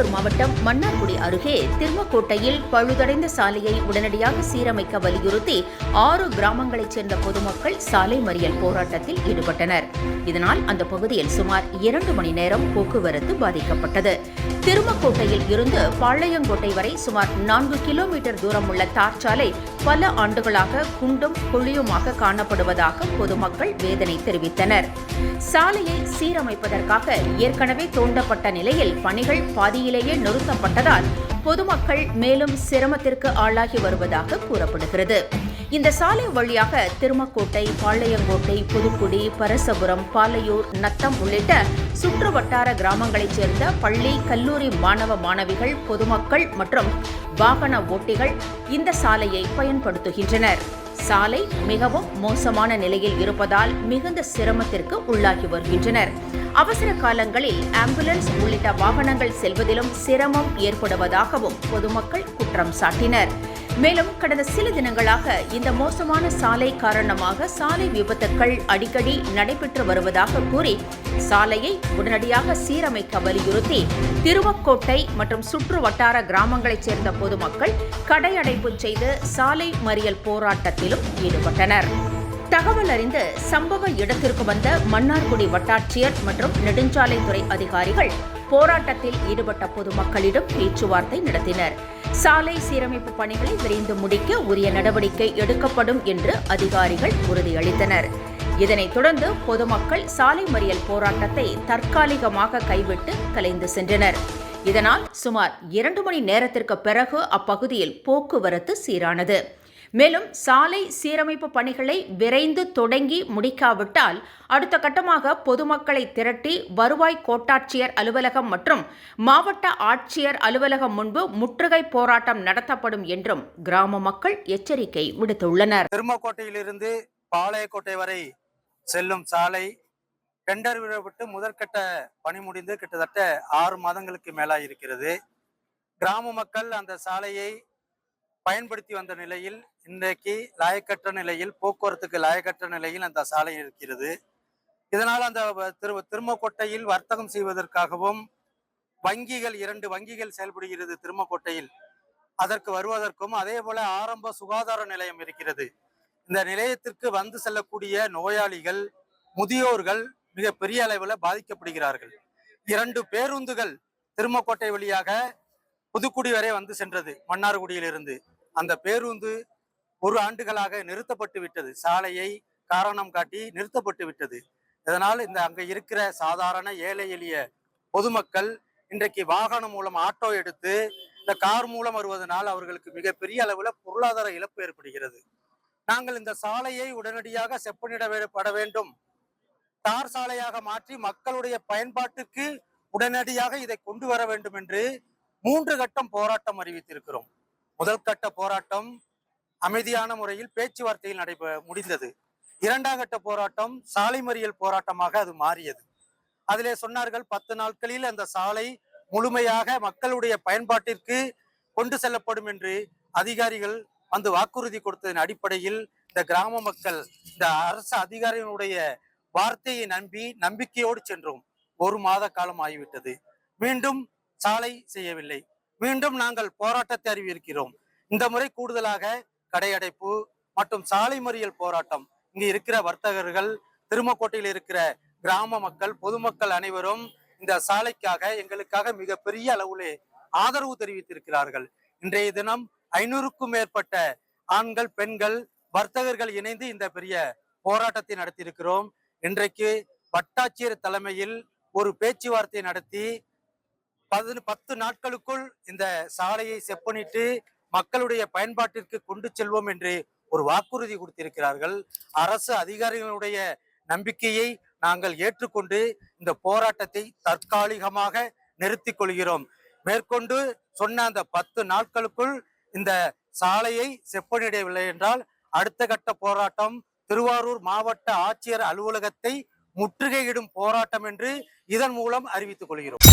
திருவாரூர் மாவட்டம் மன்னார்குடி அருகே திருமக்கோட்டையில் பழுதடைந்த சாலையை உடனடியாக சீரமைக்க வலியுறுத்தி 6 கிராமங்களைச் சேர்ந்த பொதுமக்கள் சாலை மறியல் போராட்டத்தில் ஈடுபட்டனர். இதனால் அந்த பகுதியில் சுமார் 2 மணி நேரம் போக்குவரத்து பாதிக்கப்பட்டது. திருமக்கோட்டையில் இருந்து பாளையங்கோட்டை வரை சுமார் 4 கிலோமீட்டர் தூரம் உள்ள தார் சாலை பல ஆண்டுகளாக குண்டும் குழியுமாக காணப்படுவதாக பொதுமக்கள் வேதனை தெரிவித்தனர். சாலையை சீரமைப்பதற்காக ஏற்கனவே தோண்டப்பட்ட நிலையில் பணிகள் பாதியிலேயே நிறுத்தப்பட்டதால் பொதுமக்கள் மேலும் சிரமத்திற்கு ஆளாகி வருவதாக கூறப்படுகிறது. இந்த சாலை வழியாக திருமக்கோட்டை, பாளையங்கோட்டை, புதுக்குடி, பரசபுரம், பாலையூர், நத்தம் உள்ளிட்ட சுற்று வட்டார கிராமங்களைச் சேர்ந்த பள்ளி, கல்லூரி மாணவ மாணவிகள், பொதுமக்கள் மற்றும் வாகன ஓட்டிகள் இந்த சாலையை பயன்படுத்துகின்றனர். சாலை மிகவும் மோசமான நிலையில் இருப்பதால் மிகுந்த சிரமத்திற்கு உள்ளாகி வருகின்றனர். அவசர காலங்களில் ஆம்புலன்ஸ் உள்ளிட்ட வாகனங்கள் செல்வதிலும் சிரமம் ஏற்படுவதாகவும் பொதுமக்கள் குற்றம் சாட்டினர். மேலும் கடந்த சில தினங்களாக இந்த மோசமான சாலை காரணமாக சாலை விபத்துக்கள் அடிக்கடி நடைபெற்று வருவதாக கூறி சாலையை உடனடியாக சீரமைக்க வலியுறுத்தி திருவக்கோட்டை மற்றும் சுற்று வட்டார கிராமங்களைச் சேர்ந்த பொதுமக்கள் கடையடைப்பு செய்து சாலை மறியல் போராட்டத்திலும் ஈடுபட்டனர். தகவல் அறிந்து சம்பவ இடத்திற்கு வந்த மன்னார்குடி வட்டாட்சியர் மற்றும் நெடுஞ்சாலைத்துறை அதிகாரிகள் போராட்டத்தில் ஈடுபட்ட பொதுமக்களிடம் பேச்சுவார்த்தை நடத்தினர். சாலை சீரமைப்பு பணிகளை விரைந்து முடிக்க உரிய நடவடிக்கை எடுக்கப்படும் என்று அதிகாரிகள் உறுதியளித்தனர். இதனைத் தொடர்ந்து பொதுமக்கள் சாலை மறியல் போராட்டத்தை தற்காலிகமாக கைவிட்டு கலைந்து சென்றனர். இதனால் சுமார் 2 மணி நேரத்திற்கு பிறகு அப்பகுதியில் போக்குவரத்து சீரானது. மேலும் சாலை சீரமைப்பு பணிகளை விரைந்து தொடங்கி முடிக்காவிட்டால் அடுத்த கட்டமாக பொதுமக்களை திரட்டி வருவாய் கோட்டாட்சியர் அலுவலகம் மற்றும் மாவட்ட ஆட்சியர் அலுவலகம் முன்பு முற்றுகை போராட்டம் நடத்தப்படும் என்றும் கிராம மக்கள் எச்சரிக்கை விடுத்துள்ளனர். திருமக்கோட்டையிலிருந்து பாளையங்கோட்டை வரை செல்லும் சாலை டெண்டர் விடப்பட்டு முதற்கட்ட பணி முடிந்து கிட்டத்தட்ட 6 மாதங்களுக்கு மேலாக இருக்கிறது. கிராம மக்கள் அந்த சாலையை பயன்படுத்தி வந்த நிலையில் இன்றைக்கு லாயக்கற்ற நிலையில், போக்குவரத்துக்கு லாயக்கற்ற நிலையில் அந்த சாலை இருக்கிறது. இதனால் அந்த திருமக்கோட்டையில் வர்த்தகம் செய்வதற்காகவும் வங்கிகள் 2 வங்கிகள் செயல்படுகிறது திருமக்கோட்டையில். அதற்கு வருவதற்கும் அதே போல ஆரம்ப சுகாதார நிலையம் இருக்கிறது. இந்த நிலையத்திற்கு வந்து செல்லக்கூடிய நோயாளிகள், முதியோர்கள் மிக பெரிய அளவில் பாதிக்கப்படுகிறார்கள். 2 பேருந்துகள் திருமக்கோட்டை வழியாக புதுக்குடி வரை வந்து சென்றது மன்னார்குடியிலிருந்து. அந்த பேருந்து 1 ஆண்டுகளாக நிறுத்தப்பட்டு விட்டது. சாலையை காரணம் காட்டி நிறுத்தப்பட்டு விட்டது. இதனால் அங்க இருக்கிற சாதாரண ஏழை எளிய பொதுமக்கள் இன்றைக்கு வாகனம் மூலம் ஆட்டோ எடுத்து இந்த கார் மூலம் வருவதனால் அவர்களுக்கு மிகப்பெரிய அளவில் பொருளாதார இழப்பு ஏற்படுகிறது. நாங்கள் இந்த சாலையை உடனடியாக செப்பனிடப்பட வேண்டும், தார் சாலையாக மாற்றி மக்களுடைய பயன்பாட்டிற்கு உடனடியாக இதை கொண்டு வர வேண்டும் என்று 3 கட்டம் போராட்டம் அறிவித்திருக்கிறோம். முதல் கட்ட போராட்டம் அமைதியான முறையில் பேச்சுவார்த்தையில் முடிந்தது. 2ஆம் கட்ட போராட்டம் சாலை மறியல் போராட்டமாக அது மாறியது. அதிலே சொன்னார்கள் 10 நாட்களில் அந்த சாலை முழுமையாக மக்களுடைய பயன்பாட்டிற்கு கொண்டு செல்லப்படும் என்று அதிகாரிகள் வந்து வாக்குறுதி கொடுத்ததன் அடிப்படையில் இந்த கிராம மக்கள் இந்த அரசு அதிகாரிகளுடைய வார்த்தையை நம்பி நம்பிக்கையோடு சென்றோம். 1 மாத காலம் ஆகிவிட்டது. மீண்டும் சாலை செய்யவில்லை. மீண்டும் நாங்கள் போராட்டத்தை அறிவிக்கிறோம். இந்த முறை கூடுதலாக கடையடைப்பு மற்றும் சாலை மறியல் போராட்டம். இங்கு இருக்கிற வர்த்தகர்கள், திருமக்கோட்டையில் இருக்கிற கிராம மக்கள், பொதுமக்கள் அனைவரும் இந்த சாலைக்காக எங்களுக்காக மிகப்பெரிய அளவிலே ஆதரவு தெரிவித்திருக்கிறார்கள். இன்றைய தினம் 500க்கும் மேற்பட்ட ஆண்கள், பெண்கள், வர்த்தகர்கள் இணைந்து இந்த பெரிய போராட்டத்தை நடத்தியிருக்கிறோம். இன்றைக்கு வட்டாட்சியர் தலைமையில் ஒரு பேச்சுவார்த்தை நடத்தி 10 நாட்களுக்குள் இந்த சாலையை செப்பனிட்டு மக்களுடைய பயன்பாட்டிற்கு கொண்டு செல்வோம் என்று ஒரு வாக்குறுதி கொடுத்திருக்கிறார்கள். அரசு அதிகாரிகளுடைய நம்பிக்கையை நாங்கள் ஏற்றுக்கொண்டு இந்த போராட்டத்தை தற்காலிகமாக நிறுத்திக் கொள்கிறோம். மேற்கொண்டு சொன்ன அந்த 10 நாட்களுக்குள் இந்த சாலையை செப்பனிடவில்லை என்றால் அடுத்த கட்ட போராட்டம் திருவாரூர் மாவட்ட ஆட்சியர் அலுவலகத்தை முற்றுகையிடும் போராட்டம் என்று இதன் மூலம் அறிவித்துக் கொள்கிறோம்.